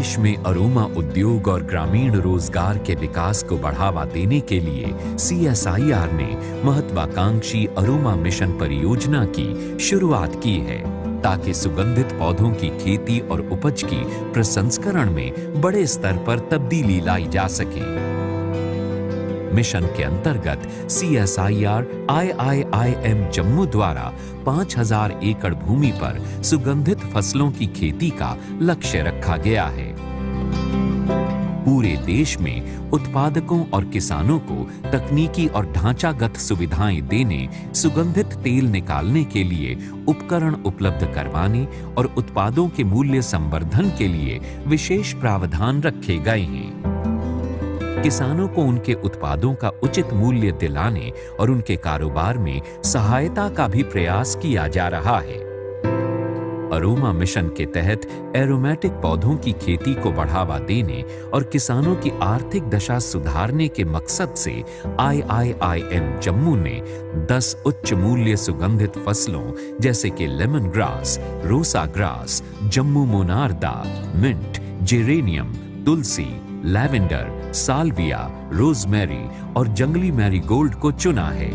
देश में अरोमा उद्योग और ग्रामीण रोजगार के विकास को बढ़ावा देने के लिए CSIR ने महत्वाकांक्षी अरोमा मिशन परियोजना की शुरुआत की है, ताकि सुगंधित पौधों की खेती और उपज की प्रसंस्करण में बड़े स्तर पर तब्दीली लाई जा सके। मिशन के अंतर्गत CSIR IIIM जम्मू द्वारा 5000 एकड़ भूमि पर सुगंधित फसलों की खेती का लक्ष्य रखा गया है। पूरे देश में उत्पादकों और किसानों को तकनीकी और ढांचागत सुविधाएं देने, सुगंधित तेल निकालने के लिए उपकरण उपलब्ध करवाने और उत्पादों के मूल्य संवर्धन के लिए विशेष प्रावधान रखे गए हैं। किसानों को उनके उत्पादों का उचित मूल्य दिलाने और उनके कारोबार में सहायता का भी प्रयास किया जा रहा है। अरोमा मिशन के तहत एरोमेटिक पौधों की खेती को बढ़ावा देने और किसानों की आर्थिक दशा सुधारने के मकसद से IIIM जम्मू ने 10 उच्च मूल्य सुगंधित फसलों जैसे कि lemon grass, rosa grass, Jammu monarda, mint, geranium, तुलसी, लैवेंडर, साल्विया, रोजमेरी और जंगली मैरीगोल्ड को चुना है।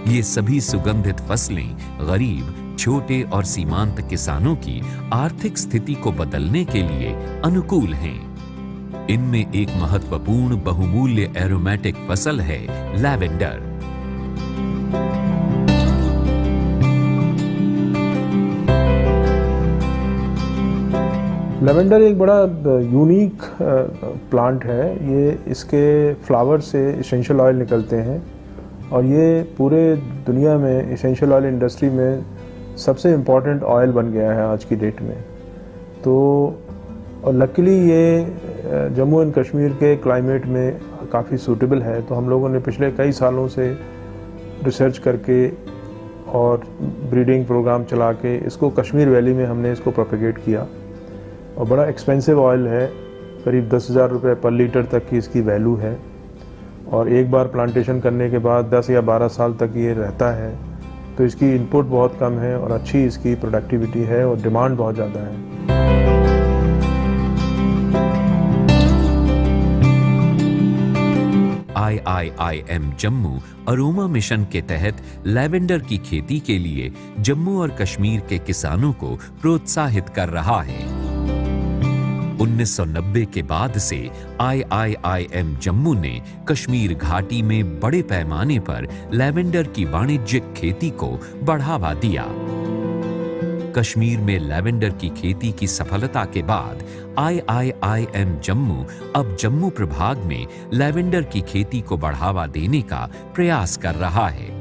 ये सभी सुगंधित फसलें गरीब, छोटे और सीमांत किसानों की आर्थिक स्थिति को बदलने के लिए अनुकूल हैं। इनमें एक महत्वपूर्ण बहुमूल्य एरोमेटिक फसल है लैवेंडर। लेवेंडर एक बड़ा यूनिक प्लांट है। ये इसके फ्लावर से एसेंशियल ऑयल निकलते हैं और ये पूरे दुनिया में एसेंशियल ऑयल इंडस्ट्री में सबसे इम्पॉर्टेंट ऑयल बन गया है आज की डेट में। तो और लकीली ये जम्मू एंड कश्मीर के क्लाइमेट में काफ़ी सूटेबल है। तो हम लोगों ने पिछले कई सालों से रिसर्च करके और ब्रीडिंग प्रोग्राम चला के इसको कश्मीर वैली में हमने इसको प्रोपेगेट किया। और बड़ा एक्सपेंसिव ऑयल है, करीब 10,000 रुपये पर लीटर तक की इसकी वैल्यू है। और एक बार प्लांटेशन करने के बाद 10 या 12 साल तक ये रहता है। तो इसकी इनपुट बहुत कम है और अच्छी इसकी प्रोडक्टिविटी है और डिमांड बहुत ज़्यादा है। IIIM जम्मू अरोमा मिशन के तहत लैवेंडर की खेती के लिए जम्मू और कश्मीर के किसानों को प्रोत्साहित कर रहा है। 1990 के बाद से IIIM जम्मू ने कश्मीर घाटी में बड़े पैमाने पर लैवेंडर की वाणिज्यिक खेती को बढ़ावा दिया। कश्मीर में लैवेंडर की खेती की सफलता के बाद IIIM जम्मू अब जम्मू प्रभाग में लैवेंडर की खेती को बढ़ावा देने का प्रयास कर रहा है।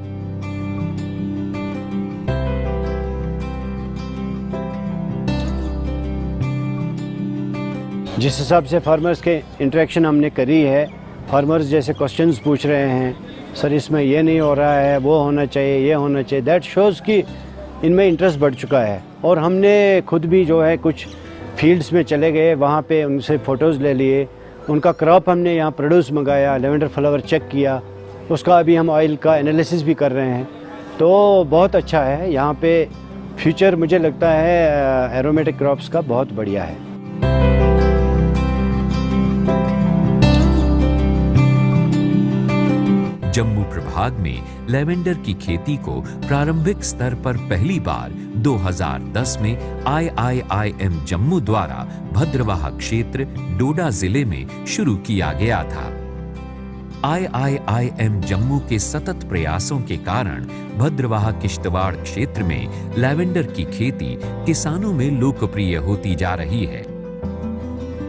जिस हिसाब से फार्मर्स के इंटरेक्शन हमने करी है, फार्मर्स जैसे क्वेश्चंस पूछ रहे हैं, सर इसमें ये नहीं हो रहा है, वो होना चाहिए, ये होना चाहिए, दैट शोज़ कि इनमें इंटरेस्ट बढ़ चुका है। और हमने खुद भी जो है कुछ फील्ड्स में चले गए, वहाँ पे उनसे फ़ोटोज़ ले लिए, उनका क्रॉप हमने यहाँ प्रोड्यूस मंगाया, लेवेंडर फ्लावर चेक किया, उसका अभी हम ऑयल का एनालिसिस भी कर रहे हैं। तो बहुत अच्छा है यहाँ पे, फ्यूचर मुझे लगता है एरोमेटिक क्रॉप्स का बहुत बढ़िया है। जम्मू प्रभाग में लैवेंडर की खेती को प्रारंभिक स्तर पर पहली बार 2010 में IIIM जम्मू द्वारा भद्रवाह क्षेत्र डोडा जिले में शुरू किया गया था। IIIM जम्मू के सतत प्रयासों के कारण भद्रवाह किश्तवाड़ क्षेत्र में लैवेंडर की खेती किसानों में लोकप्रिय होती जा रही है।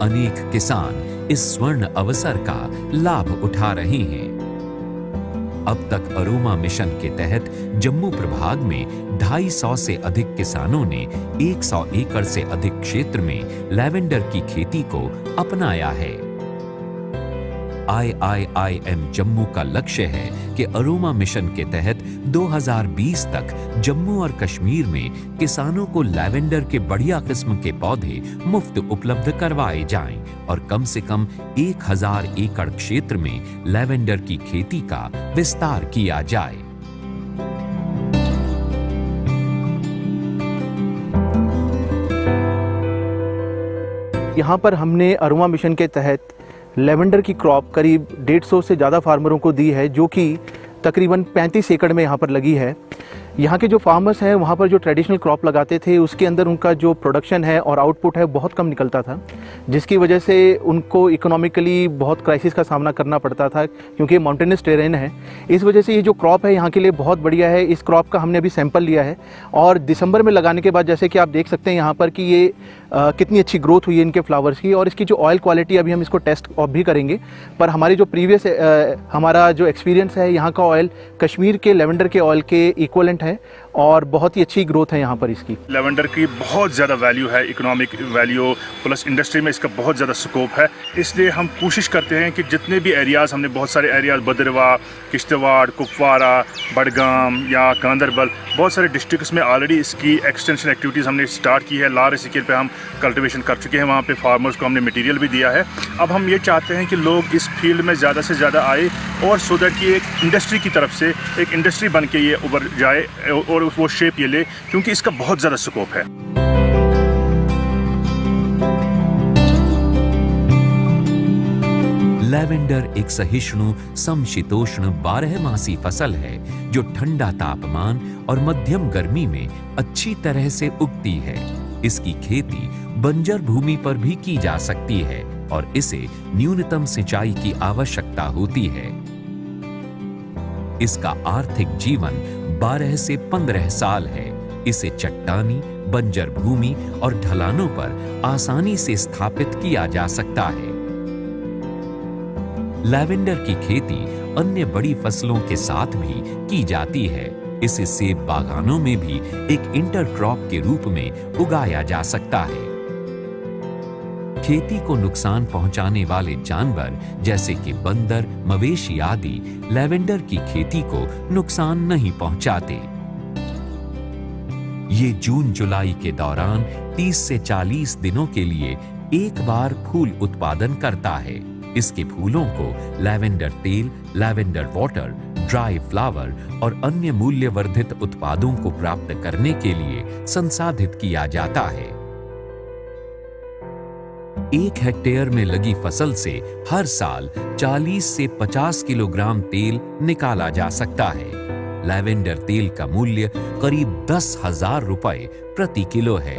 अनेक किसान इस स्वर्ण अवसर का लाभ उठा रहे हैं। अब तक अरोमा मिशन के तहत जम्मू प्रभाग में 250 से अधिक किसानों ने 100 एकड़ से अधिक क्षेत्र में लैवेंडर की खेती को अपनाया है। IIIM जम्मू का लक्ष्य है कि अरोमा मिशन के तहत 2020 तक जम्मू और कश्मीर में किसानों को लैवेंडर के बढ़िया किस्म के पौधे मुफ्त उपलब्ध करवाए जाएं और कम से कम 1000 एकड़ क्षेत्र में लैवेंडर की खेती का विस्तार किया जाए। यहाँ पर हमने अरोमा मिशन के तहत लेवेंडर की क्रॉप करीब 150 से ज़्यादा फार्मरों को दी है, जो कि तकरीबन 35 एकड़ में यहाँ पर लगी है। यहाँ के जो फार्मर्स हैं वहाँ पर जो ट्रेडिशनल क्रॉप लगाते थे उसके अंदर उनका जो प्रोडक्शन है और आउटपुट है बहुत कम निकलता था, जिसकी वजह से उनको इकोनॉमिकली बहुत क्राइसिस का सामना करना पड़ता था, क्योंकि माउंटेनस टेरेन है। इस वजह से ये जो क्रॉप है यहाँ के लिए बहुत बढ़िया है। इस क्रॉप का हमने अभी सैंपल लिया है और दिसंबर में लगाने के बाद जैसे कि आप देख सकते हैं यहाँ पर कि ये कितनी अच्छी ग्रोथ हुई है इनके फ्लावर्स की। और इसकी जो ऑयल क्वालिटी, अभी हम इसको टेस्ट भी करेंगे, पर हमारी जो प्रीवियस हमारा जो एक्सपीरियंस है, यहाँ का ऑयल कश्मीर के लेवेंडर के ऑयल के इक्वलेंट है और बहुत ही अच्छी ग्रोथ है यहाँ पर इसकी। लेवेंडर की बहुत ज़्यादा वैल्यू है, इकोनॉमिक वैल्यू प्लस इंडस्ट्री में इसका बहुत ज़्यादा स्कोप है। इसलिए हम कोशिश करते हैं कि जितने भी एरियाज़, हमने बहुत सारे एरियाज़ भद्रवाह, किश्तवाड़, कुपवारा, बडगाम या गांदरबल, बहुत सारे डिस्ट्रिक्ट्स में ऑलरेडी इसकी एक्सटेंशन एक्टिविटीज़ हमने स्टार्ट की है। लार्ज स्केल पे हम कल्टिवेशन कर चुके हैं, वहाँ पे फार्मर्स को हमने मटेरियल भी दिया है। अब हम ये चाहते हैं कि लोग इस फील्ड में ज़्यादा से ज़्यादा आए और सो दैट कि एक इंडस्ट्री की तरफ से एक इंडस्ट्री बन के ये उभर जाए और वो शेप ये ले, क्योंकि इसका बहुत ज़्यादा स्कोप है। लैवेंडर एक सहिष्णु समशीतोष्ण 12मासी फसल है जो ठंडा तापमान और मध्यम गर्मी में अच्छी तरह से उगती है। इसकी खेती बंजर भूमि पर भी की जा सकती है और इसे न्यूनतम सिंचाई की आवश्यकता होती है। इसका आर्थिक जीवन 12 से 15 साल है। इसे चट्टानी, बंजर भूमि और ढलानों पर आसानी से स्थापित किया जा सकता है। लैवेंडर की खेती अन्य बड़ी फसलों के साथ भी की जाती है। इसे सेब बागानों में भी एक इंटरक्रॉप के रूप में उगाया जा सकता है। खेती को नुकसान पहुंचाने वाले जानवर जैसे कि बंदर, मवेशी आदि लैवेंडर की खेती को नुकसान नहीं पहुंचाते। ये जून जुलाई के दौरान 30 से 40 दिनों के लिए एक बार फूल उत्पादन करता है। इसके फूलों को लैवेंडर तेल, लैवेंडर वाटर, ड्राई फ्लावर और अन्य मूल्यवर्धित उत्पादों को प्राप्त करने के लिए संसाधित किया जाता है। 1 हेक्टेयर में लगी फसल से हर साल 40 से 50 किलोग्राम तेल निकाला जा सकता है। लैवेंडर तेल का मूल्य करीब 10,000 रुपए प्रति किलो है।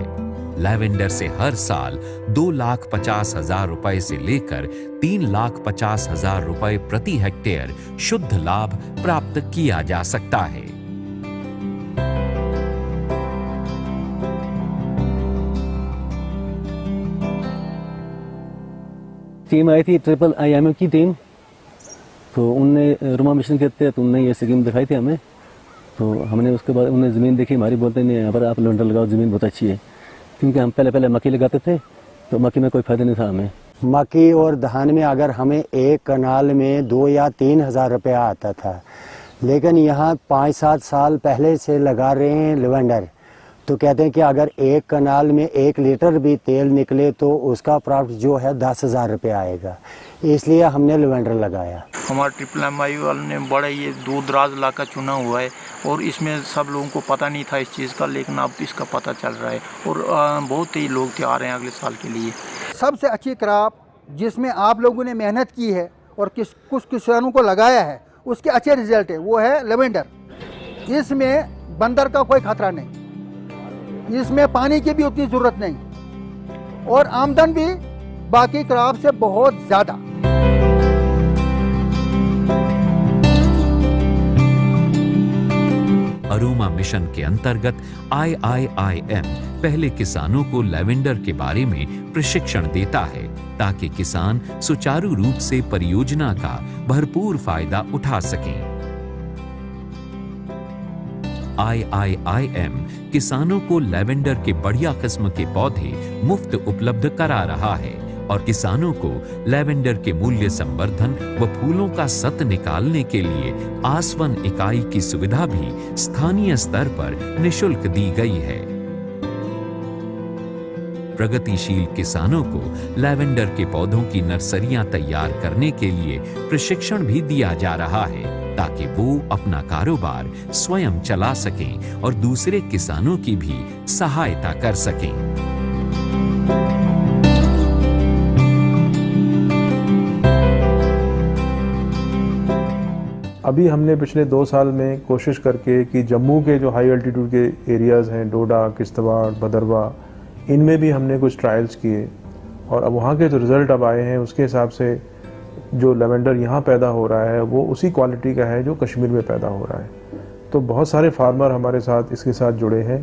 लैवेंडर से हर साल 2,50,000 रुपए से लेकर 3,50,000 रुपए प्रति हेक्टेयर शुद्ध लाभ प्राप्त किया जा सकता है। टीम आई थी ट्रिपल IMF की टीम, तो उनने अरोमा मिशन के तहत उनने ये स्कीम दिखाई थी हमें। तो हमने उसके बाद उन्हें ज़मीन देखी हमारी, बोलते नहीं यहाँ पर आप लेवेंडर लगाओ, ज़मीन बहुत अच्छी है। क्योंकि हम पहले मक्की लगाते थे तो मक्की में कोई फायदा नहीं था हमें। मक्की और धान में अगर हमें एक कनाल में 2 या 3 हज़ार रुपया आता था, लेकिन यहाँ 5-7 साल पहले से लगा रहे हैं लेवेंडर, तो कहते हैं कि अगर एक कनाल में 1 लीटर भी तेल निकले तो उसका प्रॉफिट जो है 10,000 रुपया आएगा। इसलिए हमने लेवेंडर लगाया। हमारे ट्रिपल MI वालों ने बड़ा ये दूर दराज इलाका चुना हुआ है और इसमें सब लोगों को पता नहीं था इस चीज़ का, लेकिन अब इसका पता चल रहा है और बहुत ही लोग तैयार हैं अगले साल के लिए। सबसे अच्छी क्रॉप जिसमें आप लोगों ने मेहनत की है और कुछ किसानों को लगाया है, उसके अच्छे रिजल्ट है, वो है लेवेंडर। इसमें बंदर का कोई खतरा नहीं, इसमें पानी की भी उतनी ज़रूरत नहीं और आमदन भी बाकी क्रॉप से बहुत ज़्यादा। अरोमा मिशन के अंतर्गत IIIM पहले किसानों को लैवेंडर के बारे में प्रशिक्षण देता है ताकि किसान सुचारू रूप से परियोजना का भरपूर फायदा उठा सकें। IIIM किसानों को लैवेंडर के बढ़िया किस्म के पौधे मुफ्त उपलब्ध करा रहा है और किसानों को लैवेंडर के मूल्य संवर्धन व फूलों का सत निकालने के लिए आसवन इकाई की सुविधा भी स्थानीय स्तर पर निशुल्क दी गई है। प्रगतिशील किसानों को लैवेंडर के पौधों की नर्सरियां तैयार करने के लिए प्रशिक्षण भी दिया जा रहा है ताकि वो अपना कारोबार स्वयं चला सकें और दूसरे किसानों की भी सहायता कर सकें। अभी हमने पिछले 2 साल में कोशिश करके कि जम्मू के जो हाई अल्टीट्यूड के एरियाज़ हैं, डोडा, किश्तवाड़, भदरवा, इनमें भी हमने कुछ ट्रायल्स किए और अब वहाँ के जो रिज़ल्ट अब आए हैं उसके हिसाब से जो लेवेंडर यहाँ पैदा हो रहा है वो उसी क्वालिटी का है जो कश्मीर में पैदा हो रहा है। तो बहुत सारे फार्मर हमारे साथ इसके साथ जुड़े हैं।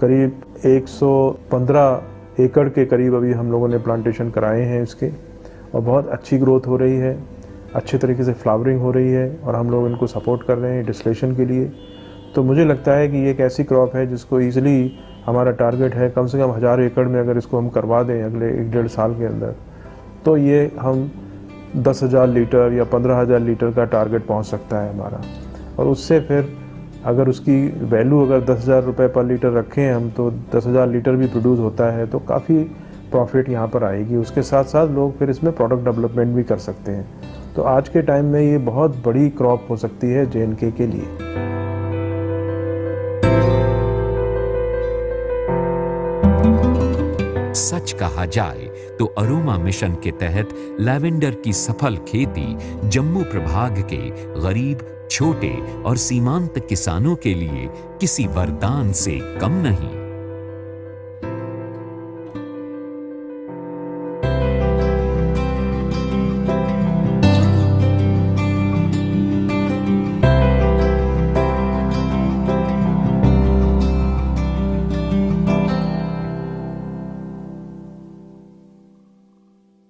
करीब 115 एकड़ के करीब अभी हम लोगों ने प्लांटेशन कराए हैं इसके, और बहुत अच्छी ग्रोथ हो रही है, अच्छे तरीके से फ्लावरिंग हो रही है और हम लोग इनको सपोर्ट कर रहे हैं डिस्टिलेशन के लिए। तो मुझे लगता है कि ये एक ऐसी क्रॉप है जिसको ईजिली हमारा टारगेट है कम से कम 1000 एकड़ में अगर इसको हम करवा दें अगले 1-1.5 साल के अंदर, तो ये हम 10,000 लीटर या 15,000 लीटर का टारगेट पहुंच सकता है हमारा। और उससे फिर अगर उसकी वैल्यू अगर 10,000 रुपये पर लीटर रखें हम, तो 10,000 लीटर भी प्रोड्यूस होता है, तो काफ़ी प्रॉफिट यहाँ पर आएगी। उसके साथ साथ लोग फिर इसमें प्रोडक्ट डेवलपमेंट भी कर सकते हैं। तो आज के टाइम में ये बहुत बड़ी क्रॉप हो सकती है J&K के लिए। सच कहा जाए तो अरोमा मिशन के तहत लैवेंडर की सफल खेती जम्मू प्रभाग के गरीब, छोटे और सीमांत किसानों के लिए किसी वरदान से कम नहीं।